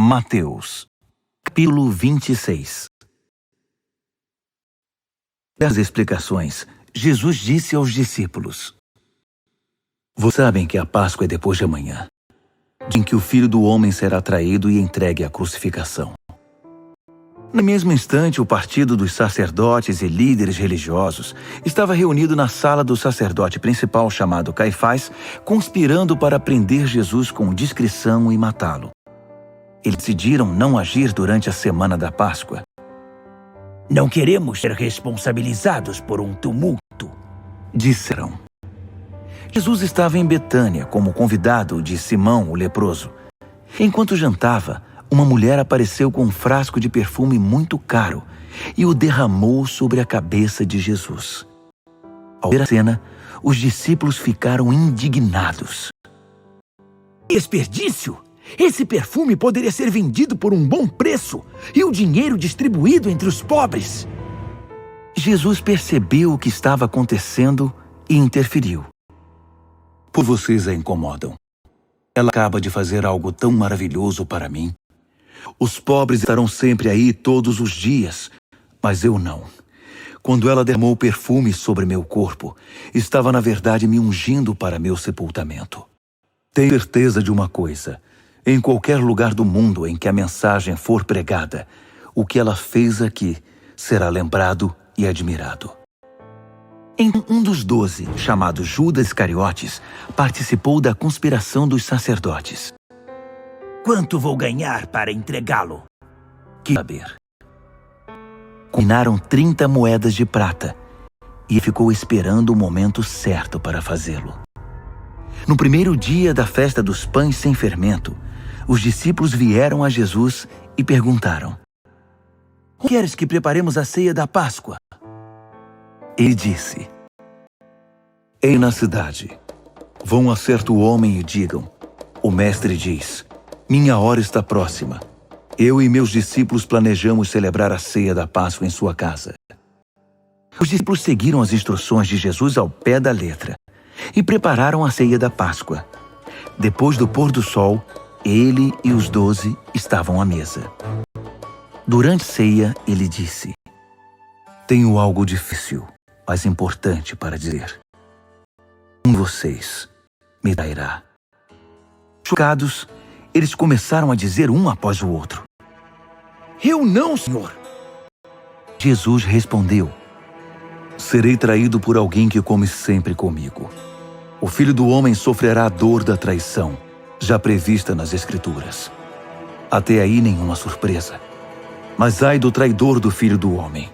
Mateus, capítulo 26. Das explicações, Jesus disse aos discípulos: Vocês sabem que a Páscoa é depois de amanhã, dia em que o Filho do Homem será traído e entregue à crucificação. No mesmo instante, o partido dos sacerdotes e líderes religiosos estava reunido na sala do sacerdote principal, chamado Caifás, conspirando para prender Jesus com discrição e matá-lo. Eles decidiram não agir durante a semana da Páscoa. Não queremos ser responsabilizados por um tumulto, disseram. Jesus estava em Betânia como convidado de Simão, o leproso. Enquanto jantava, uma mulher apareceu com um frasco de perfume muito caro e o derramou sobre a cabeça de Jesus. Ao ver a cena, os discípulos ficaram indignados. Desperdício! Esse perfume poderia ser vendido por um bom preço e o dinheiro distribuído entre os pobres. Jesus percebeu o que estava acontecendo e interferiu. Por vocês a incomodam. Ela acaba de fazer algo tão maravilhoso para mim. Os pobres estarão sempre aí todos os dias, mas eu não. Quando ela derramou perfume sobre meu corpo, estava na verdade me ungindo para meu sepultamento. Tenho certeza de uma coisa. Em qualquer lugar do mundo em que a mensagem for pregada, o que ela fez aqui será lembrado e admirado. Então, um dos 12, chamado Judas Iscariotes, participou da conspiração dos sacerdotes. Quanto vou ganhar para entregá-lo? Quis saber. Combinaram 30 moedas de prata e ficou esperando o momento certo para fazê-lo. No primeiro dia da festa dos pães sem fermento, os discípulos vieram a Jesus e perguntaram: Queres que preparemos a ceia da Páscoa? Ele disse: Ei na cidade, vão a certo homem e digam: O mestre diz, minha hora está próxima. Eu e meus discípulos planejamos celebrar a ceia da Páscoa em sua casa. Os discípulos seguiram as instruções de Jesus ao pé da letra e prepararam a ceia da Páscoa. Depois do pôr do sol, ele e os 12 estavam à mesa. Durante a ceia, ele disse: Tenho algo difícil, mas importante para dizer. Um de vocês me trairá. Chocados, eles começaram a dizer um após o outro: Eu não, Senhor. Jesus respondeu: Serei traído por alguém que come sempre comigo. O Filho do Homem sofrerá a dor da traição, já prevista nas Escrituras. Até aí nenhuma surpresa. Mas ai do traidor do Filho do Homem.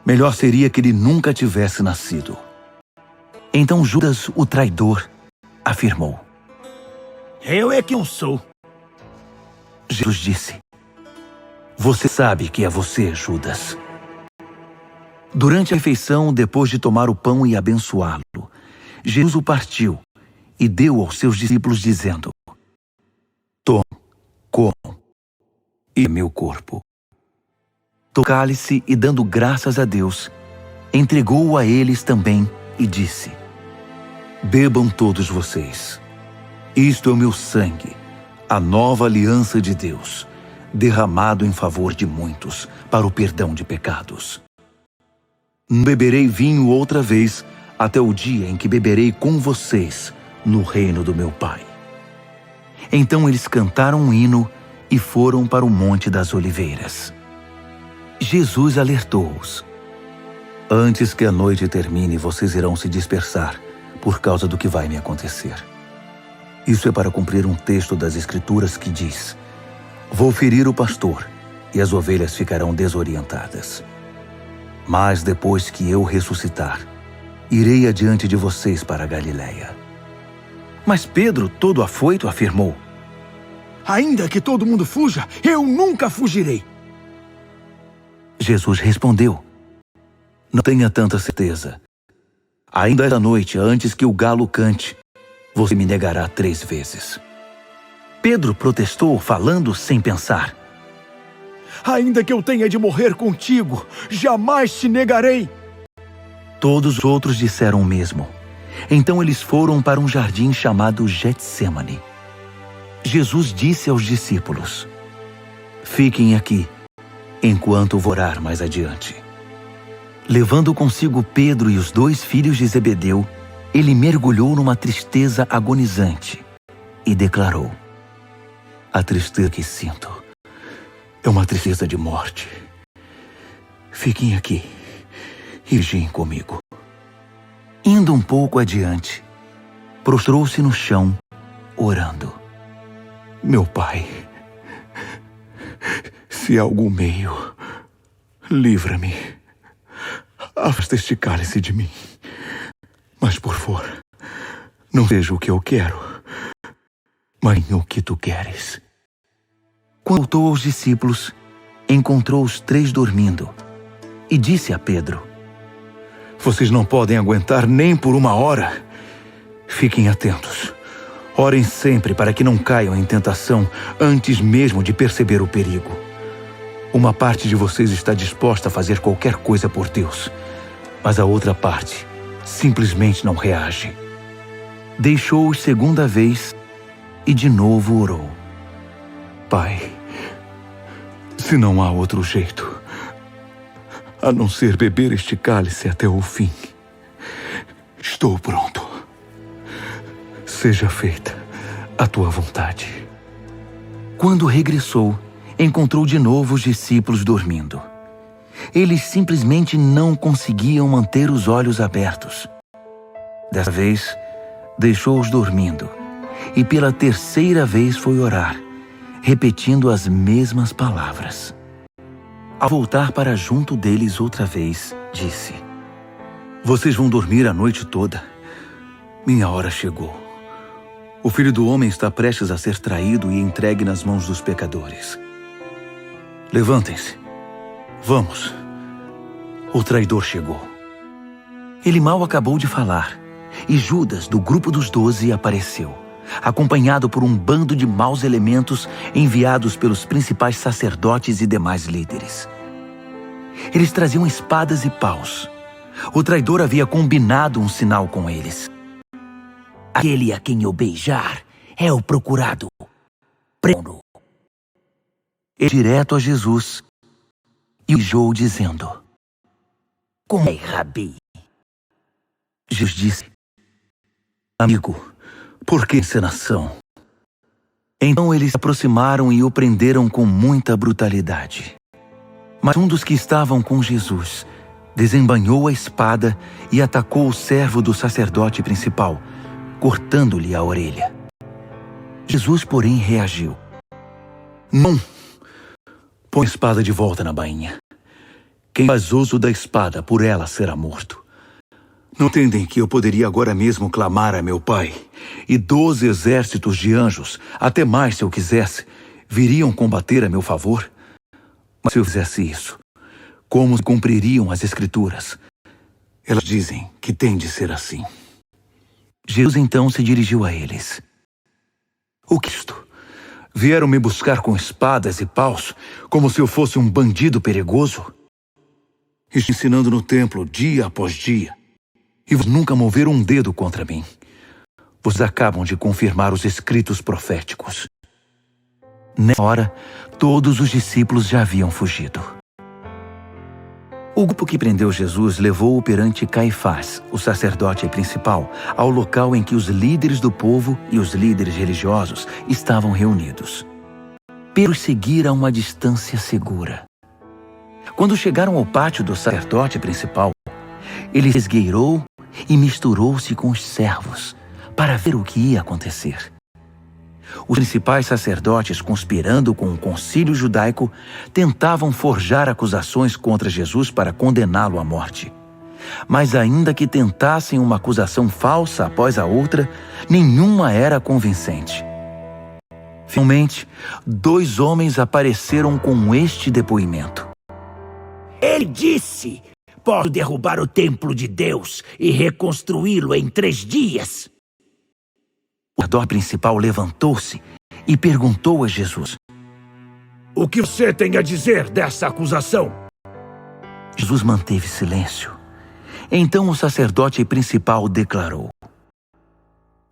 Melhor seria que ele nunca tivesse nascido. Então Judas, o traidor, afirmou: Eu é quem sou. Jesus disse: Você sabe que é você, Judas. Durante a refeição, depois de tomar o pão e abençoá-lo, Jesus o partiu e deu aos seus discípulos, dizendo: Tomem, comam, e é meu corpo. Tomou o cálice e, dando graças a Deus, entregou-o a eles também e disse: Bebam todos vocês. Isto é o meu sangue, a nova aliança de Deus, derramado em favor de muitos para o perdão de pecados. Não beberei vinho outra vez até o dia em que beberei com vocês no reino do meu Pai. Então eles cantaram um hino e foram para o Monte das Oliveiras. Jesus alertou-os: Antes que a noite termine, vocês irão se dispersar por causa do que vai me acontecer. Isso é para cumprir um texto das Escrituras que diz: Vou ferir o pastor e as ovelhas ficarão desorientadas. Mas depois que eu ressuscitar, irei adiante de vocês para a Galiléia. Mas Pedro, todo afoito, afirmou: Ainda que todo mundo fuja, eu nunca fugirei. Jesus respondeu: Não tenha tanta certeza. Ainda esta noite, antes que o galo cante, você me negará 3 vezes. Pedro protestou, falando sem pensar: Ainda que eu tenha de morrer contigo, jamais te negarei. Todos os outros disseram o mesmo. Então eles foram para um jardim chamado Getsêmani. Jesus disse aos discípulos: Fiquem aqui, enquanto vou orar mais adiante. Levando consigo Pedro e os 2 filhos de Zebedeu, ele mergulhou numa tristeza agonizante e declarou: a tristeza que sinto é uma tristeza de morte. Fiquem aqui e vigiem comigo. Indo um pouco adiante, prostrou-se no chão, orando: meu Pai, se há algum meio, livra-me. Afasta este cálice de mim. Mas por favor, não seja o que eu quero, mas o que tu queres. Quando voltou aos discípulos, encontrou os 3 dormindo e disse a Pedro: vocês não podem aguentar nem por 1 hora. Fiquem atentos. Orem sempre para que não caiam em tentação antes mesmo de perceber o perigo. Uma parte de vocês está disposta a fazer qualquer coisa por Deus, mas a outra parte simplesmente não reage. Deixou-os 2ª vez e de novo orou: Pai, se não há outro jeito a não ser beber este cálice até o fim, estou pronto. Seja feita a tua vontade. Quando regressou, encontrou de novo os discípulos dormindo. Eles simplesmente não conseguiam manter os olhos abertos. Dessa vez, deixou-os dormindo e pela 3ª vez foi orar, repetindo as mesmas palavras. Ao voltar para junto deles outra vez, disse: vocês vão dormir a noite toda. Minha hora chegou. O Filho do Homem está prestes a ser traído e entregue nas mãos dos pecadores. Levantem-se. Vamos. O traidor chegou. Ele mal acabou de falar, e Judas, do grupo dos 12, apareceu, acompanhado por um bando de maus elementos enviados pelos principais sacerdotes e demais líderes. Eles traziam espadas e paus. O traidor havia combinado um sinal com eles. Aquele a quem eu beijar é o procurado. Prenda-o. Ele direto a Jesus e o beijou, dizendo: como é, Rabi? Jesus disse: amigo, por que encenação? Então eles se aproximaram e o prenderam com muita brutalidade. Mas um dos que estavam com Jesus desembainhou a espada e atacou o servo do sacerdote principal, cortando-lhe a orelha. Jesus, porém, reagiu: não! Põe a espada de volta na bainha. Quem faz uso da espada, por ela será morto. Não entendem que eu poderia agora mesmo clamar a meu Pai, e 12 exércitos de anjos, até mais se eu quisesse, viriam combater a meu favor? Mas se eu fizesse isso, como se cumpririam as Escrituras? Elas dizem que tem de ser assim. Jesus então se dirigiu a eles: o que é isto? Vieram me buscar com espadas e paus, como se eu fosse um bandido perigoso? Estou ensinando no templo dia após dia, e vocês nunca moveram um dedo contra mim. Vocês acabam de confirmar os escritos proféticos. Nessa hora, todos os discípulos já haviam fugido. O grupo que prendeu Jesus levou-o perante Caifás, o sacerdote principal, ao local em que os líderes do povo e os líderes religiosos estavam reunidos. Pedro seguira a uma distância segura. Quando chegaram ao pátio do sacerdote principal, ele se esgueirou e misturou-se com os servos para ver o que ia acontecer. Os principais sacerdotes, conspirando com o concílio judaico, tentavam forjar acusações contra Jesus para condená-lo à morte. Mas ainda que tentassem uma acusação falsa após a outra, nenhuma era convincente. Finalmente, 2 homens apareceram com este depoimento: Ele disse: posso derrubar o templo de Deus e reconstruí-lo em 3 dias. O sacerdote principal levantou-se e perguntou a Jesus: o que você tem a dizer dessa acusação? Jesus manteve silêncio. Então o sacerdote principal declarou: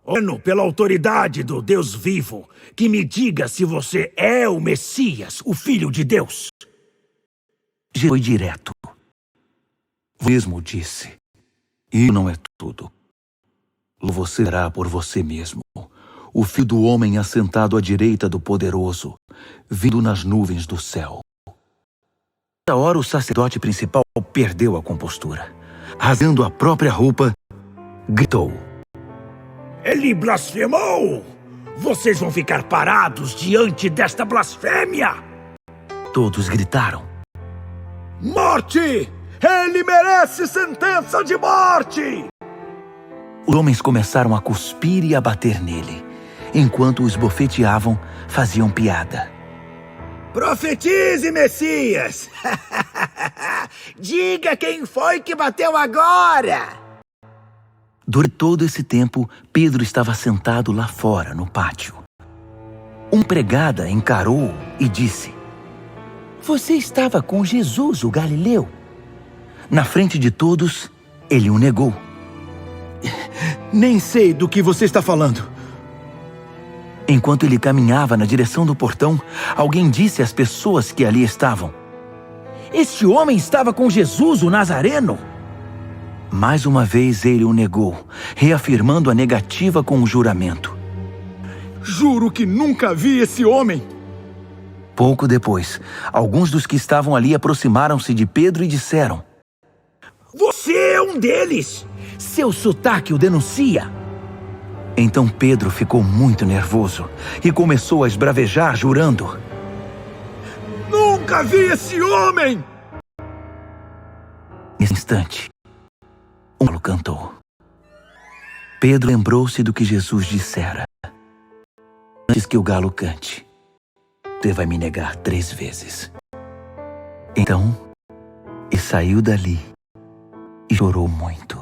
Ordeno pela autoridade do Deus vivo que me diga se você é o Messias, o Filho de Deus. Jesus foi direto. Mesmo disse: "E não é tudo. Você verá por você mesmo o Filho do Homem assentado à direita do Poderoso, vindo nas nuvens do céu." Nessa hora, o sacerdote principal perdeu a compostura. Rasgando a própria roupa, gritou: Ele blasfemou! Vocês vão ficar parados diante desta blasfêmia! Todos gritaram: Morte! Ele merece sentença de morte! Os homens começaram a cuspir e a bater nele. Enquanto os bofeteavam, faziam piada. Profetize, Messias! Diga quem foi que bateu agora! Durante todo esse tempo, Pedro estava sentado lá fora, no pátio. Uma empregada encarou-o e disse: "Você estava com Jesus, o Galileu." Na frente de todos, ele o negou. Nem sei do que você está falando. Enquanto ele caminhava na direção do portão, alguém disse às pessoas que ali estavam: Este homem estava com Jesus, o Nazareno. Mais uma vez ele o negou, reafirmando a negativa com o juramento. Juro que nunca vi esse homem. Pouco depois, alguns dos que estavam ali aproximaram-se de Pedro e disseram: Você é um deles! Seu sotaque o denuncia! Então Pedro ficou muito nervoso e começou a esbravejar, jurando: Nunca vi esse homem! Nesse instante, um galo cantou. Pedro lembrou-se do que Jesus dissera: "Antes que o galo cante, você vai me negar 3 vezes." Então, ele saiu dali e chorou muito.